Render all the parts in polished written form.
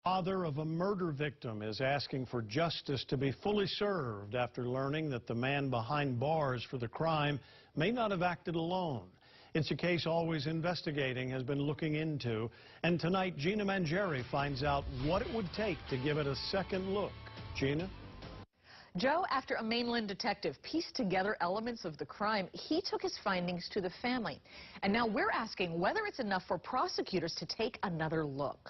Father of a murder victim is asking for justice to be fully served after learning that the man behind bars for the crime may not have acted alone. It's a case Always Investigating has been looking into, and tonight Gina Mangieri finds out what it would take to give it a second look. Gina? Joe, after a Mainland detective pieced together elements of the crime, he took his findings to the family. And now we're asking whether it's enough for prosecutors to take another look.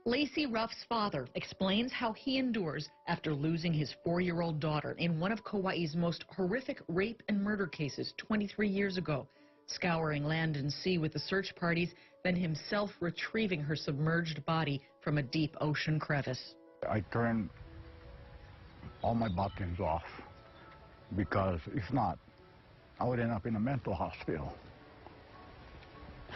Lacey Ruff's father explains how he endures after losing his 4-year-old daughter in one of Kauai's most horrific rape and murder cases 23 years ago, scouring land and sea with the search parties, then himself retrieving her submerged body from a deep ocean crevice. I turned all my buttons off because if not, I would end up in a mental hospital.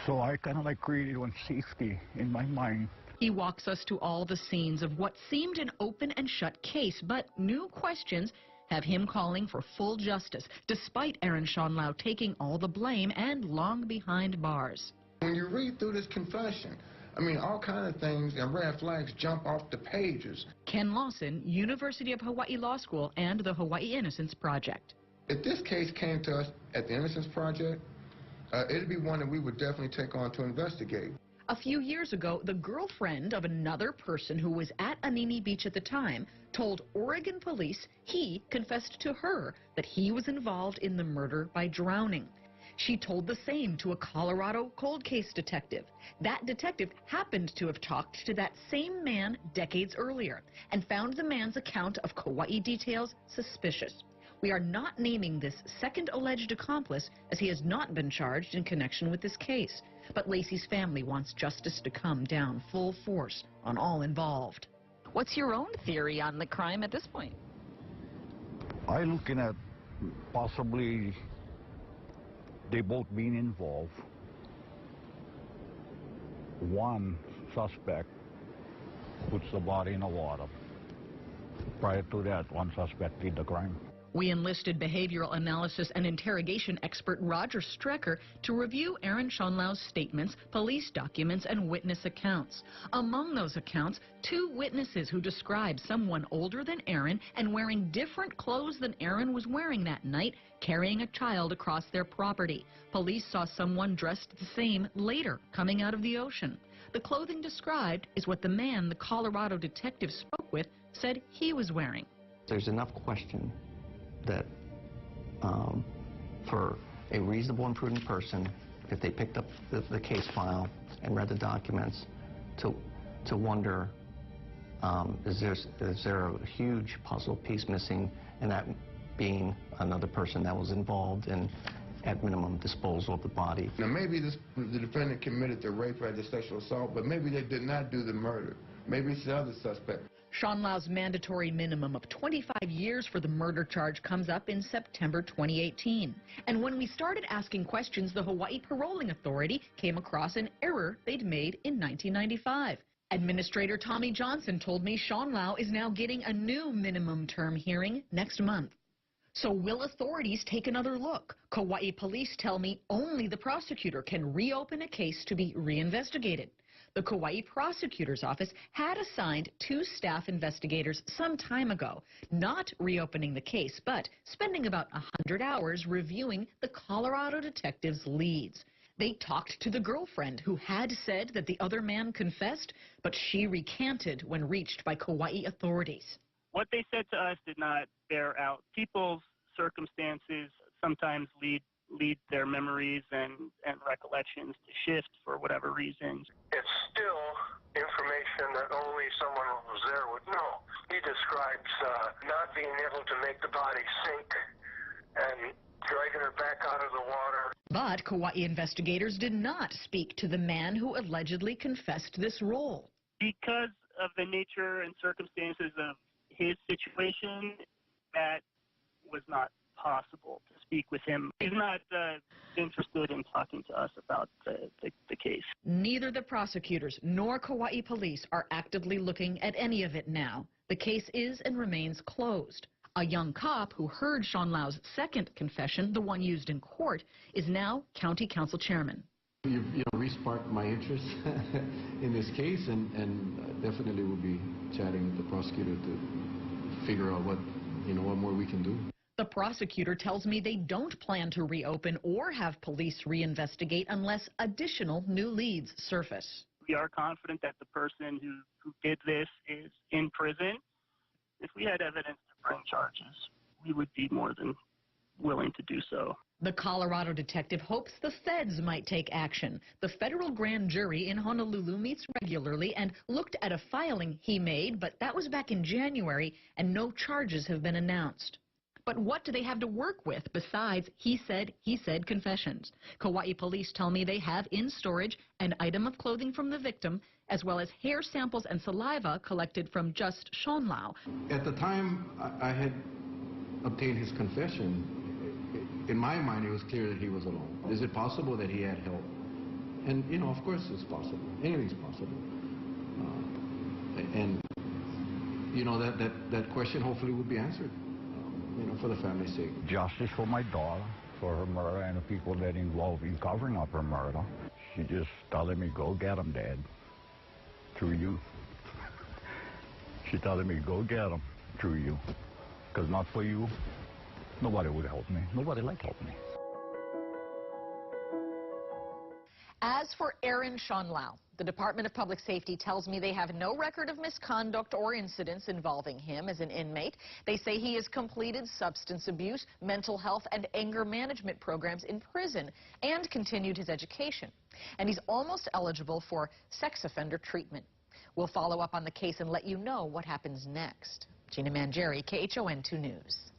So I kind of like created one safety in my mind. He walks us to all the scenes of what seemed an open and shut case, but new questions have him calling for full justice, despite Aaron Schonlau taking all the blame and long behind bars. When you read through this confession, I mean, all kinds of things and red flags jump off the pages. Ken Lawson, University of Hawaii Law School, and the Hawaii Innocence Project. If this case came to us at the Innocence Project, it'd be one that we would definitely take on to investigate. A few years ago, the girlfriend of another person who was at Anini Beach at the time told Oregon police he confessed to her that he was involved in the murder by drowning. She told the same to a Colorado cold case detective. That detective happened to have talked to that same man decades earlier and found the man's account of Kauai details suspicious. We are not naming this second alleged accomplice, as he has not been charged in connection with this case. But Lacey's family wants justice to come down full force on all involved. What's your own theory on the crime at this point? I'm looking at possibly they both being involved. One suspect puts the body in the water. Prior to that, one suspect did the crime. We enlisted behavioral analysis and interrogation expert Roger Strecker to review Aaron Schonlau's statements, police documents, and witness accounts. Among those accounts, 2 witnesses who described someone older than Aaron and wearing different clothes than Aaron was wearing that night, carrying a child across their property. Police saw someone dressed the same later, coming out of the ocean. The clothing described is what the man the Colorado detective spoke with said he was wearing. There's enough question that for a reasonable and prudent person, if they picked up the case file and read the documents, to wonder, is there a huge puzzle piece missing, and that being another person that was involved in, at minimum, disposal of the body. Now maybe the defendant committed the rape or the sexual assault, but maybe they did not do the murder. Maybe it's the other suspect. Schonlau's mandatory minimum of 25 years for the murder charge comes up in September 2018. And when we started asking questions, the Hawaii Paroling Authority came across an error they'd made in 1995. Administrator Tommy Johnson told me Schonlau is now getting a new minimum term hearing next month. So will authorities take another look? Kauai police tell me only the prosecutor can reopen a case to be reinvestigated. The Kauai prosecutor's office had assigned 2 staff investigators some time ago, not reopening the case, but spending about 100 hours reviewing the Colorado detective's leads. They talked to the girlfriend who had said that the other man confessed, but she recanted when reached by Kauai authorities. What they said to us did not bear out. People's circumstances sometimes lead their memories and recollections to shift for whatever reasons. It's still information that only someone who was there would know. He describes not being able to make the body sink and dragging her back out of the water. But Kauai investigators did not speak to the man who allegedly confessed this role. Because of the nature and circumstances of his situation, that was not possible to speak with him. He's not interested in talking to us about the case. Neither the prosecutors nor Kauai police are actively looking at any of it now. The case is and remains closed. A young cop who heard Schonlau's second confession, the one used in court, is now county council chairman. You've re-sparked my interest in this case, and definitely will be chatting with the prosecutor to figure out what more we can do. The prosecutor tells me they don't plan to reopen or have police reinvestigate unless additional new leads surface. We are confident that the person who did this is in prison. If we had evidence to bring charges, we would be more than willing to do so. The Colorado detective hopes the feds might take action. The federal grand jury in Honolulu meets regularly and looked at a filing he made, but that was back in January, and no charges have been announced. But what do they have to work with besides he said confessions? Kauai police tell me they have in storage an item of clothing from the victim, as well as hair samples and saliva collected from just Shonlau. At the time I had obtained his confession, in my mind it was clear that he was alone. Is it possible that he had help? And, of course it's possible. Anything's possible. That question hopefully will be answered. For the family's sake. Justice for my daughter, for her murder, and the people that involved in covering up her murder. She just telling me, go get him, Dad, through you. She telling me, go get him, through you. Because not for you, nobody would help me. Nobody like help me. As for Aaron Shonlau, the Department of Public Safety tells me they have no record of misconduct or incidents involving him as an inmate. They say he has completed substance abuse, mental health, and anger management programs in prison and continued his education. And he's almost eligible for sex offender treatment. We'll follow up on the case and let you know what happens next. Gina Mangieri, KHON 2 News.